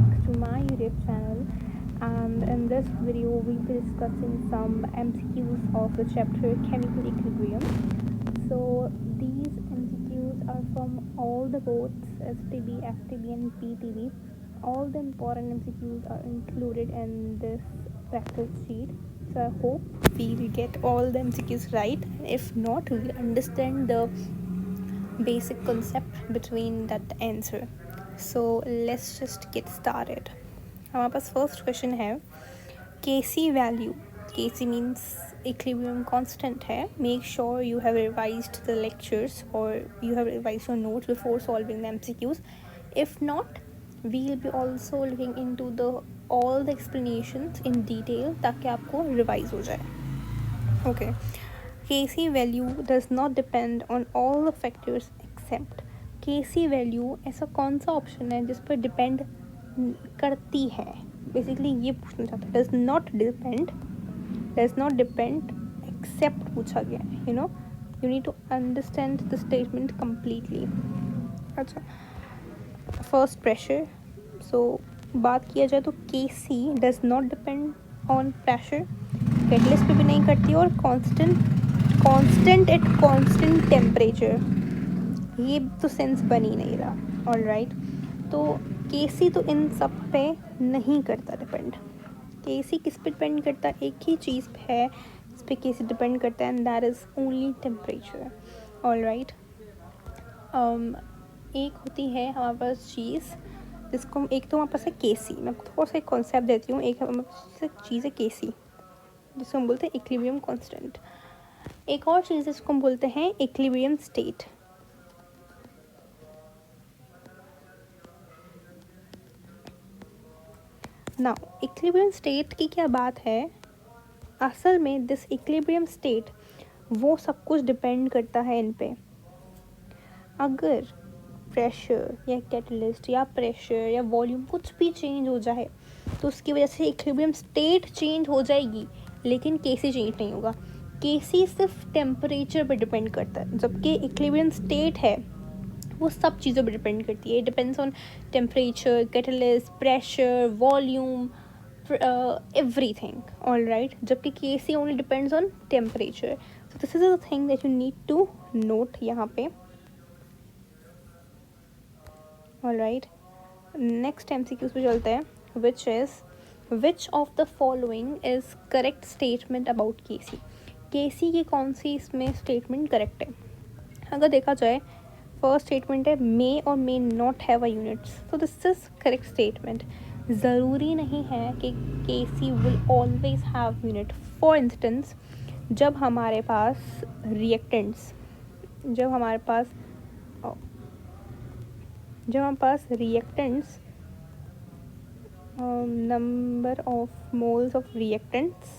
back to my YouTube channel, and in this video we'll be discussing some MCQs of the chapter Chemical Equilibrium. So these MCQs are from all the boards STB, FTB and PTB. All the important MCQs are included in this practice sheet. So I hope we will get all the MCQs right. If not, we will understand the basic concept between that answer. So let's just get started. हमारे पास first question है Kc value. Kc means equilibrium constant है. Make sure you have revised the lectures और you have revised your notes before solving the MCQs. If not, we will be also looking into the all the explanations in detail ताकि आपको रिवाइज हो जाए. Okay. Kc value does not depend on all the factors except. Kc value ऐसा कौन सा option है जिस पर डिपेंड करती है? बेसिकली ये पूछना चाहता है. डज नॉट डिपेंड एक्सेप्ट पूछा गया है. You need to understand the statement completely. अच्छा, फर्स्ट प्रेशर. सो बात किया जाए तो Kc does not depend on pressure. Catalyst पे भी नहीं करती और कांस्टेंट एट कांस्टेंट टेम्परेचर. ये तो सेंस बन ही नहीं रहा. All right. तो Kc तो इन सब पे नहीं करता डिपेंड. Kc किस पे डिपेंड करता है? एक ही चीज़ पे है जिस पे Kc डिपेंड करता है, and that is only temperature. All right. एक होती है हमारे पास चीज़ जिसको एक तो हमारे पास है Kc. मैं आपको थोड़ा सा एक कॉन्सेप्ट देती हूँ. एक हमारे पास चीज़ है Kc जिसको हम बोलते हैं इक्विलिब्रियम कांस्टेंट. एक और चीज़ जिसको हम बोलते हैं equilibrium state. Now equilibrium state की क्या बात है? असल में दिस इक्विलिब्रियम स्टेट वो सब कुछ डिपेंड करता है इन पे. अगर प्रेशर या कैटलिस्ट या प्रेशर या वॉल्यूम कुछ भी चेंज हो जाए तो उसकी वजह से इक्विलिब्रियम स्टेट चेंज हो जाएगी, लेकिन Kc चेंज नहीं होगा. Kc सिर्फ टेम्परेचर पर डिपेंड करता है, जबकि इक्विलिब्रियम स्टेट है वो सब चीज़ों पर डिपेंड करती है. It depends on temperature, catalyst, pressure, volume, everything. All right. जबकि Kc only depends on temperature. So this is the thing that you need to note यहाँ पे. All right. Next MCQs पे चलते हैं, which of the following is correct statement about Kc. Kc की कौन सी इसमें statement correct है? अगर देखा जाए, फर्स्ट स्टेटमेंट है मे और may not have a units. तो दिस इज करेक्ट स्टेटमेंट. ज़रूरी नहीं है कि Kc will always have unit. For instance, जब हमारे पास reactants number of moles of reactants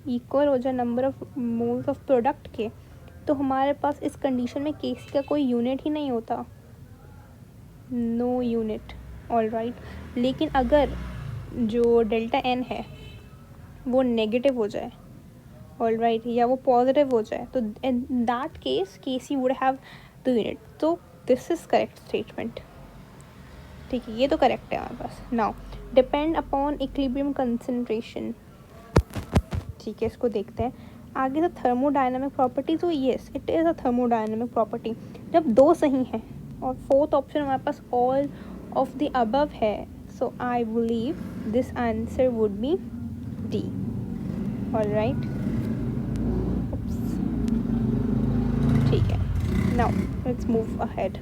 equal हो जाए number of moles of product के, तो हमारे पास इस कंडीशन में Kc का कोई यूनिट ही नहीं होता. No unit. All right. लेकिन अगर जो डेल्टा n है वो नेगेटिव हो जाए, ऑल राइट, या वो पॉजिटिव हो जाए, तो in that case Kc would have the unit. तो दिस इज करेक्ट स्टेटमेंट. ठीक है, ये तो करेक्ट है हमारे पास. Now depend upon equilibrium concentration. ठीक है, इसको देखते हैं आगे. तो थर्मोडायनामिक प्रॉपर्टी, तो yes it is a thermodynamic property जब दो सही हैं. और फोर्थ ऑप्शन हमारे पास ऑल ऑफ द अबव है. So I believe this answer would be D. All right. ठीक है. Now let's move ahead.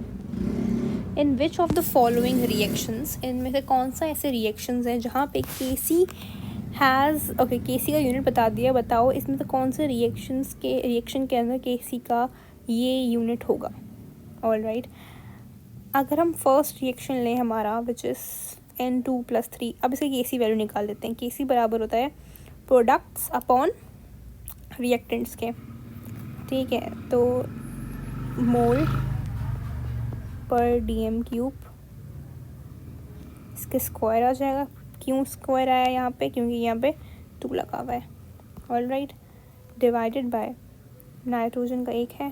In which of the following reactions, इनमें से कौन सा ऐसे रिएक्शंस हैं जहाँ पे Kc हैज़, ओके, Kc का यूनिट बता दिया. बताओ इसमें से कौन से रिएक्शन के अंदर Kc का ये यूनिट होगा. All right. अगर हम फर्स्ट रिएक्शन लें हमारा विच इज़ N2+3. अब इसके Kc वैल्यू निकाल लेते हैं. Kc बराबर होता है प्रोडक्ट्स अपॉन रिएक्टेंट्स के. ठीक है, तो मोल पर dm³, इसके स्क्वायर आ जाएगा. क्यों स्क्वायर आया यहाँ पे? क्योंकि यहाँ पे 2 लगा हुआ है. All right. Divided by nitrogen का 1 है,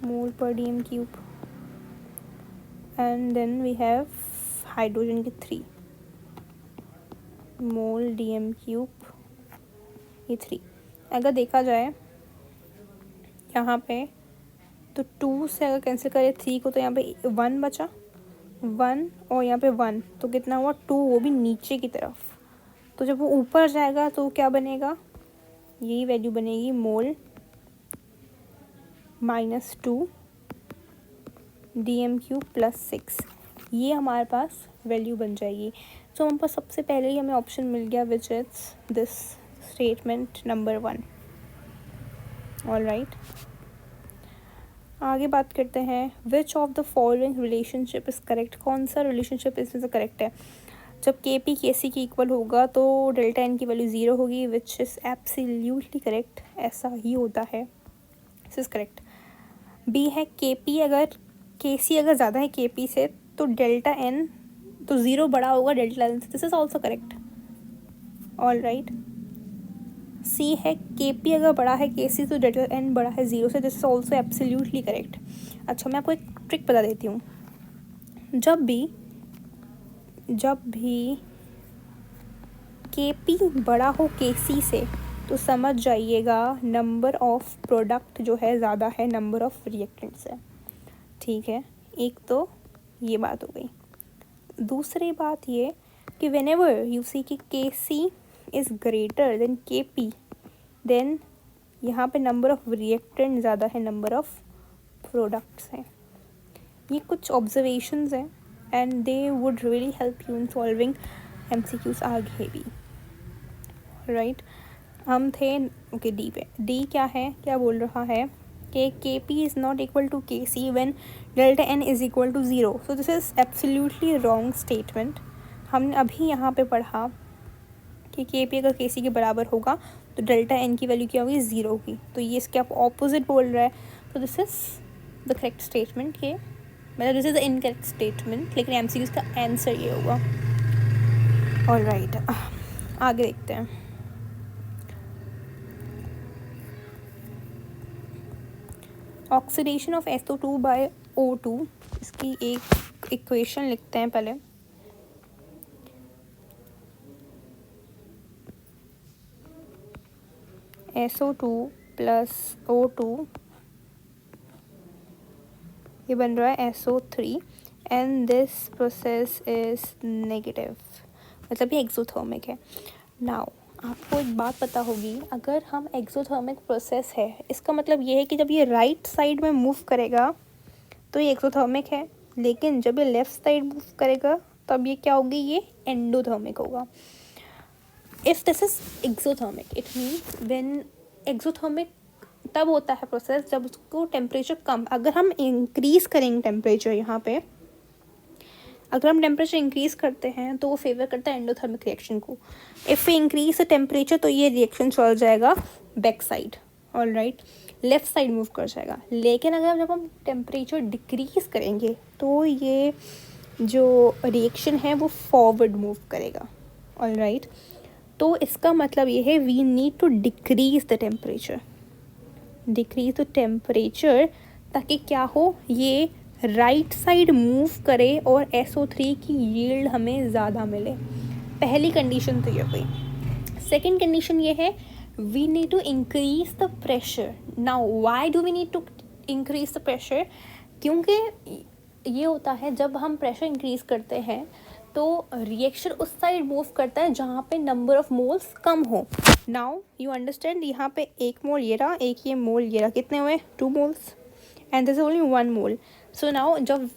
मोल पर dm³, and then we have hydrogen के 3 मोल Dm³ ये 3। अगर देखा जाए यहाँ पे तो 2 से अगर कैंसिल करें 3 को तो यहाँ पे 1 बचा, 1 और यहाँ पे 1 तो कितना हुआ 2, वो भी नीचे की तरफ। तो जब वो ऊपर जाएगा तो क्या बनेगा, यही वैल्यू बनेगी मोल -2 Dm³ +6। ये हमारे पास वैल्यू बन जाएगी। तो हमारे पास सबसे पहले ही हमें ऑप्शन मिल गया which is this statement number 1। Alright, आगे बात करते हैं which of the following relationship is correct. कौन सा रिलेशनशिप इसमें से करेक्ट है। जब KP KC के इक्वल होगा तो डेल्टा N की वैल्यू 0 होगी, विच इज़ एब्सोल्युटली करेक्ट, ऐसा ही होता है, दिस इज़ करेक्ट। B है KP अगर KC अगर ज़्यादा है KP से तो डेल्टा N तो 0 बड़ा होगा डेल्टा N से, this is also correct. All right. C है KP अगर बड़ा है KC तो डेल्टा N बड़ा है 0 से, this is also absolutely correct. अच्छा, मैं आपको एक ट्रिक बता देती हूँ। जब भी KP बड़ा हो KC से तो समझ जाइएगा नंबर ऑफ प्रोडक्ट जो है ज़्यादा है नंबर ऑफ रिएक्टेंट से। ठीक है, एक तो ये बात हो गई। दूसरी बात ये कि व्हेनेवर यू सी कि KC is greater than KP then यहाँ पे नंबर ऑफ रिएक्टेंट ज़्यादा है नंबर ऑफ प्रोडक्ट्स हैं। ये कुछ ऑब्जर्वेशंस हैं and they would really help you in solving MCQs आगे भी। राइट, हम थे ओके डी पे। डी क्या है, क्या बोल रहा है कि KP is not equal to KC when delta N is equal to 0। So this is absolutely wrong statement. हमने अभी यहाँ पे पढ़ा कि KP अगर KC के बराबर होगा तो डेल्टा N की वैल्यू क्या होगी, 0 होगी। तो ये इसके आप ऑपोजिट बोल रहा है, तो this is the correct statement. के मतलब this is the incorrect statement, लेकिन MCQ का आंसर ये होगा। ऑल राइट, आगे देखते हैं। Oxidation of SO2 bye O2, इसकी एक इक्वेशन लिखते हैं पहले। SO2 प्लस O2 ये बन रहा है SO3 and this process is negative, मतलब ये एक्सोथर्मिक है। नाउ आपको एक बात पता होगी, अगर हम एक्सोथर्मिक प्रोसेस है इसका मतलब ये है कि जब ये राइट साइड में मूव करेगा तो ये एक्सोथर्मिक है, लेकिन जब ये लेफ़्ट साइड मूव करेगा तब ये क्या होगी, ये एंडोथर्मिक होगा। If this is exothermic it means when exothermic तब होता है प्रोसेस जब उसको टेम्परेचर कम, अगर हम इंक्रीज़ करेंगे टेम्परेचर यहाँ पे, अगर हम टेम्परेचर इंक्रीज़ करते हैं तो वो फेवर करता है एंडोथर्मिक रिएक्शन को। If we increase the temperature तो ये रिएक्शन चल जाएगा back side, all right, left side move कर जाएगा। लेकिन अगर जब हम टेम्परेचर डिक्रीज़ करेंगे तो ये जो रिएक्शन है वो फॉरवर्ड मूव करेगा, ऑल राइट। तो इसका मतलब ये है we need to decrease the temperature, decrease the temperature ताकि क्या हो, ये राइट साइड मूव करे और SO3 की यील्ड हमें ज़्यादा मिले। पहली कंडीशन तो ये हुई। सेकंड कंडीशन ये है we need to increase the pressure. Now why do we need to increase the pressure, क्योंकि ये होता है जब हम प्रेशर इंक्रीज करते हैं तो रिएक्शन उस साइड मूव करता है जहाँ पे नंबर ऑफ मोल्स कम हो। नाउ यू अंडरस्टैंड, यहाँ पे 1 मोल ये रहा, एक ये मोल ये रहा, कितने हुए 2 moles and this is only 1 mole. So now जब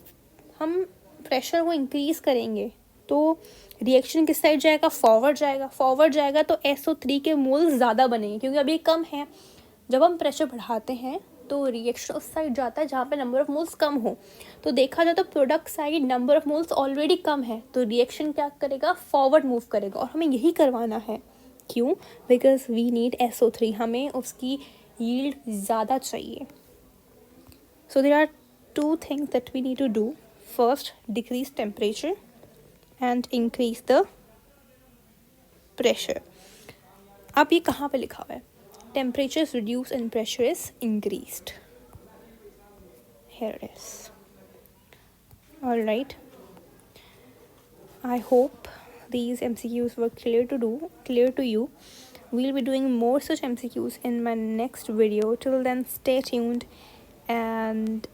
हम प्रेशर को इंक्रीज़ करेंगे तो रिएक्शन किस साइड जाएगा, फॉरवर्ड जाएगा। फॉरवर्ड जाएगा तो SO3 के मोल्स ज़्यादा बनेंगे क्योंकि अभी कम है। जब हम प्रेशर बढ़ाते हैं तो रिएक्शन उस साइड जाता है जहाँ पे नंबर ऑफ मोल्स कम हो। तो देखा जाए तो product side number of moles already कम है, तो रिएक्शन क्या करेगा, फॉरवर्ड मूव करेगा। और हमें यही करवाना है, क्यों, बिकॉज वी नीड SO3, हमें उसकी यील्ड ज़्यादा चाहिए। So there are 2 things that we need to do. First, decrease temperature and increase the pressure. अब ये कहाँ पे लिखा हुआ है, temperature is reduced and pressure is increased. Here it is. All right. I hope these MCQs were clear to you. We'll be doing more such MCQs in my next video. Till then, stay tuned and